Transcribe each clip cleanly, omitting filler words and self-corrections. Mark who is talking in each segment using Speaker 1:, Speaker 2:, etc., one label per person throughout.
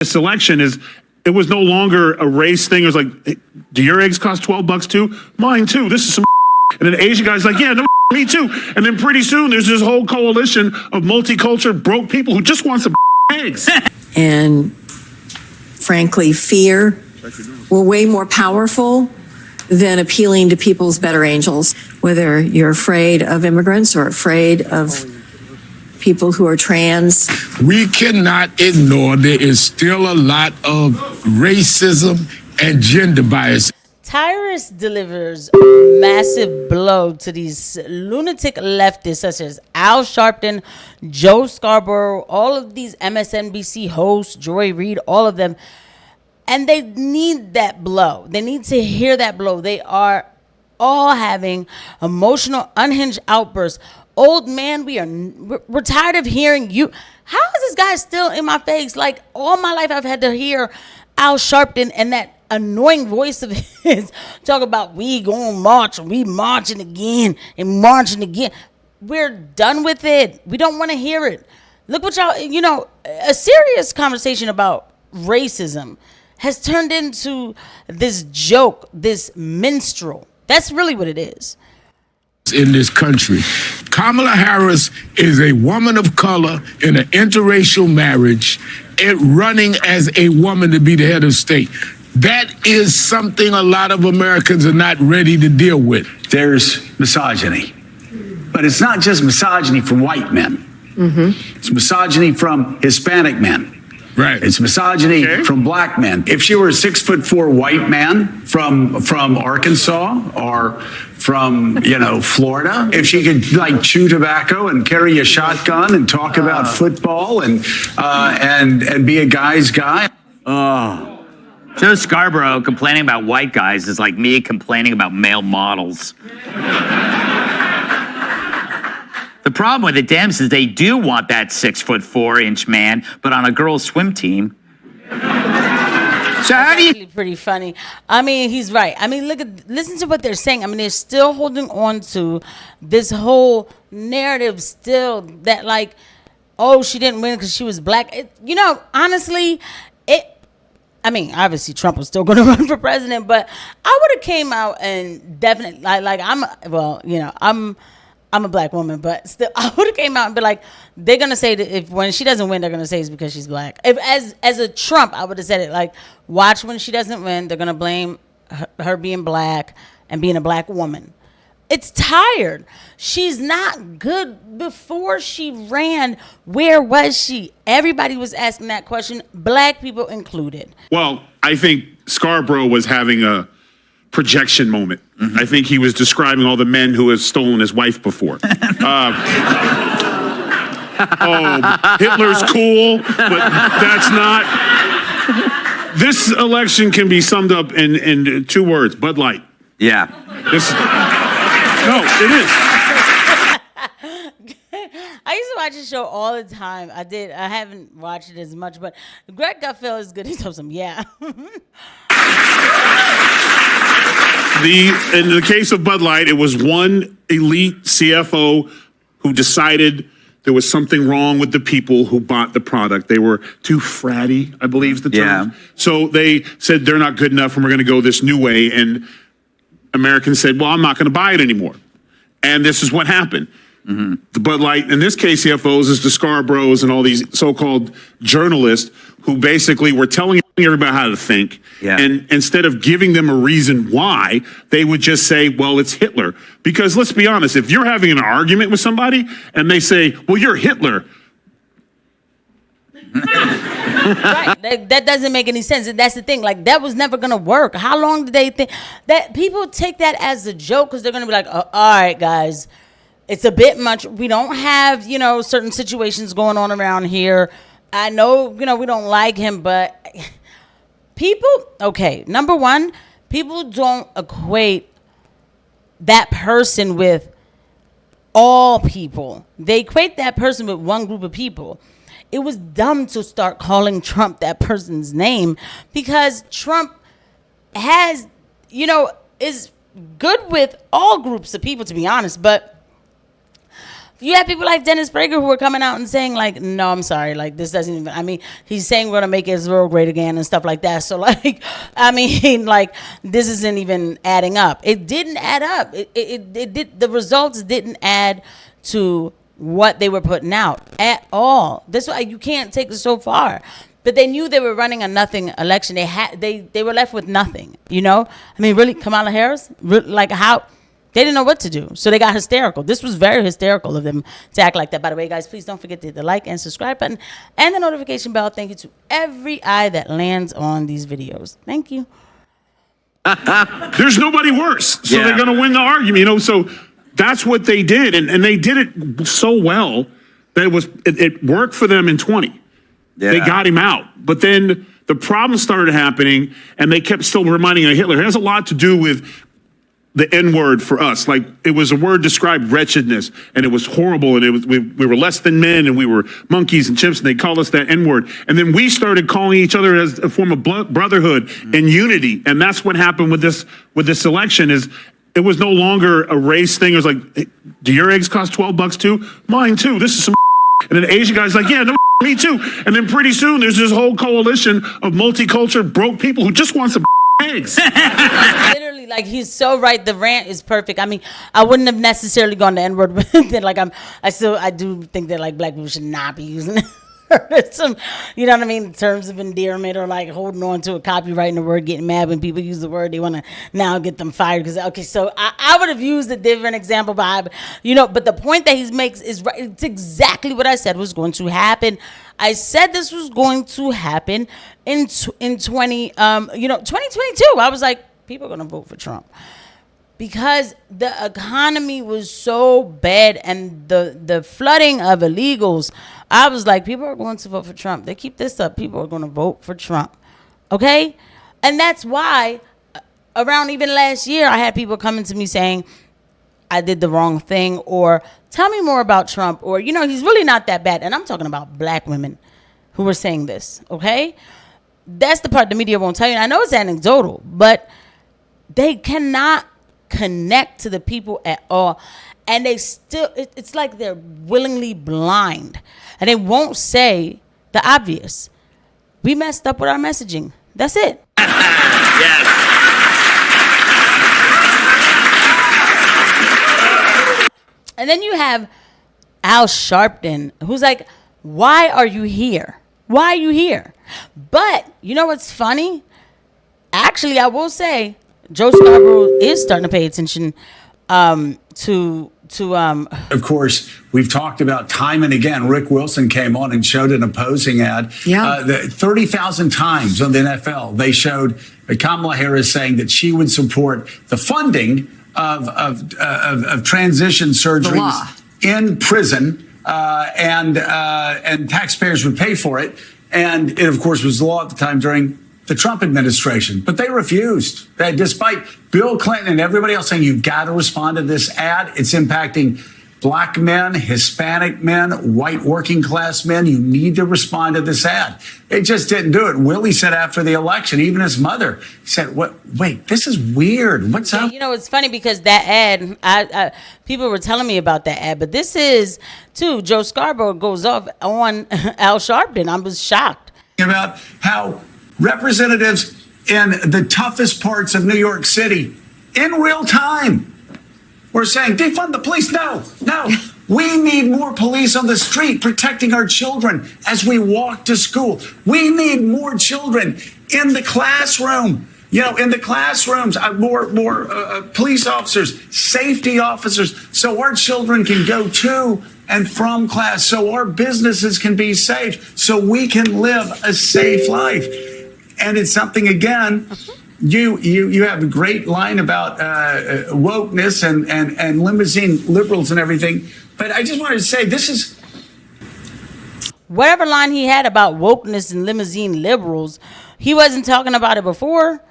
Speaker 1: this election is it was no longer a race thing. It was like, hey, do your eggs cost $12 too? Mine too. This is some and then the Asian guy's like, yeah, no, me too. And then pretty soon there's this whole coalition of multicultural broke people who just want some eggs.
Speaker 2: And frankly, fear were way more powerful than appealing to people's better angels, whether you're afraid of immigrants or afraid of people who are trans.
Speaker 3: We cannot ignore there is still a lot of racism and gender bias.
Speaker 4: Tyrus delivers a massive blow to these lunatic leftists such as Al Sharpton, Joe Scarborough, all of these MSNBC hosts, Joy Reid, all of them. And they need that blow. They need to hear that blow. They are all having emotional, unhinged outbursts. Old man, we're tired of hearing you. How is this guy still in my face? Like, all my life I've had to hear Al Sharpton and that annoying voice of his talk about we gonna march and we marching again and marching again. We're done with it. We don't want to hear it. Look what y'all, a serious conversation about racism has turned into this joke, this minstrel. That's really what it is.
Speaker 3: In this country, Kamala Harris is a woman of color in an interracial marriage and running as a woman to be the head of state. That is something a lot of Americans are not ready to deal with.
Speaker 5: There's misogyny, but it's not just misogyny from white men. Mm-hmm. It's misogyny from Hispanic men.
Speaker 3: Right.
Speaker 5: It's misogyny from black men. If she were a 6'4" white man from Arkansas or from Florida, if she could like chew tobacco and carry a shotgun and talk about football and be a guy's guy.
Speaker 6: Oh, Joe Scarborough complaining about white guys is like me complaining about male models. The problem with the Dems is they do want that 6'4" man, but on a girls' swim team. So how do you?
Speaker 4: Pretty funny. I mean, he's right. I mean, listen to what they're saying. I mean, they're still holding on to this whole narrative still that like, oh, she didn't win because she was black. Honestly, I mean, obviously Trump was still going to run for president, but I would have came out and definitely I'm a black woman, but still, I would have came out and be like, they're gonna say that when she doesn't win, they're gonna say it's because she's black. If as a Trump, I would have said it like, watch when she doesn't win, they're gonna blame her being black and being a black woman. It's tired. She's not good. Before she ran, where was she? Everybody was asking that question, black people included.
Speaker 1: Well, I think Scarborough was having a projection moment. Mm-hmm. I think he was describing all the men who have stolen his wife before. Hitler's cool, but that's not. This election can be summed up in 2 words: Bud Light.
Speaker 6: Yeah.
Speaker 1: No, it is.
Speaker 4: I used to watch the show all the time. I did. I haven't watched it as much, but Greg Gutfeld is good. He's awesome. Yeah.
Speaker 1: In the case of Bud Light, it was one elite CFO who decided there was something wrong with the people who bought the product. They were too fratty, I believe is the term. Yeah. So they said they're not good enough and we're going to go this new way. And Americans said, well, I'm not going to buy it anymore. And this is what happened. Mm-hmm. The Bud Light, in this case, CFOs is the Scarboroughs and all these so-called journalists who basically were telling everybody how to think. Yeah. And instead of giving them a reason why, they would just say, well, it's Hitler. Because let's be honest, if you're having an argument with somebody and they say, well, you're Hitler.
Speaker 4: Right. That doesn't make any sense. And that's the thing. Like, that was never going to work. How long did they think that people take that as a joke? Because they're going to be like, oh, all right, guys, it's a bit much. We don't have, certain situations going on around here. I know, we don't like him, but people, okay, number one, people don't equate that person with all people. They equate that person with one group of people. It was dumb to start calling Trump that person's name because Trump has, is good with all groups of people, to be honest, but You have people like Dennis Prager who are coming out and saying like, no, I'm sorry, like this doesn't even, I mean, he's saying we're going to make Israel great again and stuff like that. So like, I mean, like this isn't even adding up. It didn't add up. It did, the results didn't add to what they were putting out at all. That's why you can't take it so far. But they knew they were running a nothing election. They were left with nothing, you know? I mean, really, Kamala Harris, like how? They didn't know what to do, so they got hysterical. This was very hysterical of them to act like that. By the way, guys, please don't forget to hit the like and subscribe button and the notification bell. Thank you to every eye that lands on these videos. Thank you.
Speaker 1: There's nobody worse, so they're going to win the argument. You know, so that's what they did, and they did it so well that it worked for them in 20. Yeah. They got him out, but then the problem started happening, and they kept still reminding of Hitler. It has a lot to do with the N-word for us. Like, it was a word described wretchedness, and it was horrible, and it was we were less than men, and we were monkeys and chimps, and they called us that N-word. And then we started calling each other as a form of brotherhood and unity, and that's what happened with this election. Is it was no longer a race thing. It was like, hey, do your eggs cost $12 too? Mine too. This is some. And then the Asian guy's like, yeah, no, me too. And then pretty soon there's this whole coalition of multicultural broke people who just want some eggs.
Speaker 4: Literally, like, he's so right. The rant is perfect. I mean, I wouldn't have necessarily gone to N-word with it. Like, I do think that, like, black people should not be using it. Some, you know what I mean, terms of endearment, or like holding on to a copyright in the word, getting mad when people use the word, they want to now get them fired. Because, okay, so I would have used a different example, but but the point that he makes is right. It's exactly what I said was going to happen. I said this was going to happen in 2022. I was like, people are going to vote for Trump. Because the economy was so bad, and the flooding of illegals, I was like, people are going to vote for Trump. They keep this up, people are going to vote for Trump. Okay? And that's why around even last year, I had people coming to me saying, I did the wrong thing, or tell me more about Trump, or, he's really not that bad. And I'm talking about black women who were saying this. Okay? That's the part the media won't tell you. And I know it's anecdotal, but they cannot connect to the people at all, and they still it's like they're willingly blind, and they won't say the obvious. We messed up with our messaging. That's it.
Speaker 6: Yes.
Speaker 4: And then you have Al Sharpton, who's like, why are you here? Why are you here? But you know what's funny? Actually, I will say Joe Scarborough is starting to pay attention to.
Speaker 5: Of course, we've talked about time and again. Rick Wilson came on and showed an opposing ad. Yeah. 30,000 times on the NFL, they showed Kamala Harris saying that she would support the funding of transition surgeries in prison, and taxpayers would pay for it. And it, of course, was the law at the time during the Trump administration, but they refused. Despite Bill Clinton and everybody else saying, you've got to respond to this ad. It's impacting black men, Hispanic men, white working class men. You need to respond to this ad. They just didn't do it. Willie said after the election, even his mother said, wait, this is weird. What's up?
Speaker 4: It's funny because that ad, people were telling me about that ad, but this is, too, Joe Scarborough goes off on Al Sharpton. I was shocked.
Speaker 5: About how representatives in the toughest parts of New York City in real time were saying, defund the police. No. We need more police on the street protecting our children as we walk to school. We need more children in the classroom. In the classrooms, more police officers, safety officers, so our children can go to and from class, so our businesses can be safe, so we can live a safe life. And it's something, again, you have a great line about wokeness and limousine liberals and everything. But I just wanted to say, this is...
Speaker 4: Whatever line he had about wokeness and limousine liberals, he wasn't talking about it before.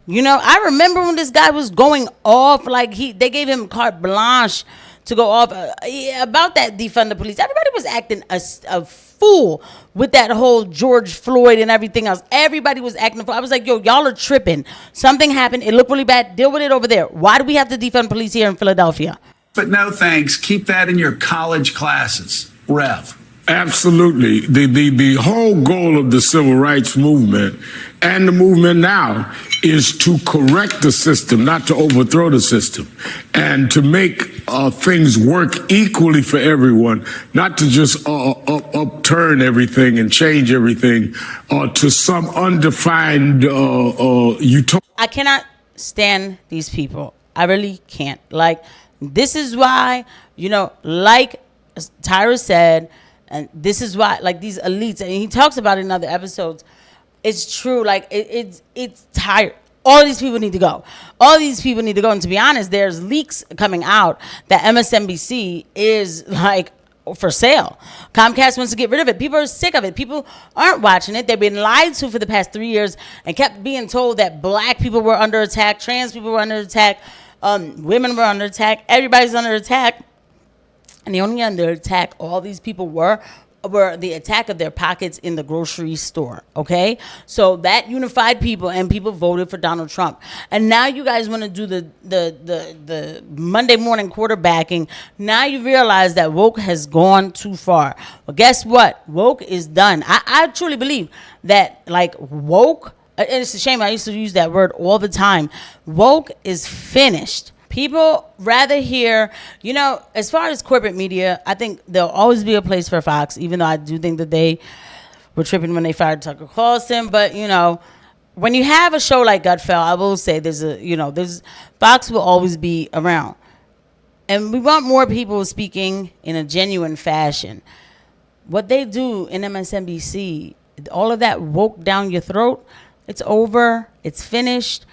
Speaker 4: I remember when this guy was going off, like they gave him carte blanche to go off about that defund the police. Everybody was acting a fool with that whole George Floyd and everything else. Everybody was acting a fool. I was like, yo, y'all are tripping. Something happened. It looked really bad. Deal with it over there. Why do we have to defund police here in Philadelphia?
Speaker 5: But no thanks. Keep that in your college classes. Rev.
Speaker 3: Absolutely. The whole goal of the civil rights movement and the movement now is to correct the system, not to overthrow the system, and to make things work equally for everyone, not to just upturn everything and change everything to some undefined utopia.
Speaker 4: I cannot stand these people. I really can't. Like, this is why, like Tyrus said, and this is why, like, these elites, and he talks about it in other episodes, it's true. Like, it's tired. All these people need to go. All these people need to go. And to be honest, there's leaks coming out that MSNBC is, like, for sale. Comcast wants to get rid of it. People are sick of it. People aren't watching it. They've been lied to for the past 3 years and kept being told that black people were under attack, trans people were under attack, women were under attack, everybody's under attack. And the only under attack all these people were the attack of their pockets in the grocery store, okay? So that unified people, and people voted for Donald Trump. And now you guys want to do the Monday morning quarterbacking. Now you realize that woke has gone too far. Well, guess what? Woke is done. I truly believe that, like, woke, and it's a shame I used to use that word all the time. Woke is finished. People rather hear, as far as corporate media, I think there'll always be a place for Fox, even though I do think that they were tripping when they fired Tucker Carlson. But, when you have a show like Gutfeld, I will say there's Fox will always be around. And we want more people speaking in a genuine fashion. What they do in MSNBC, all of that woke down your throat, it's over, it's finished.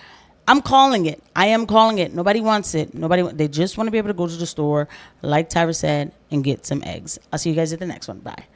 Speaker 4: I'm calling it. I am calling it. Nobody wants it. They just want to be able to go to the store, like Tyrus said, and get some eggs. I'll see you guys at the next one. Bye.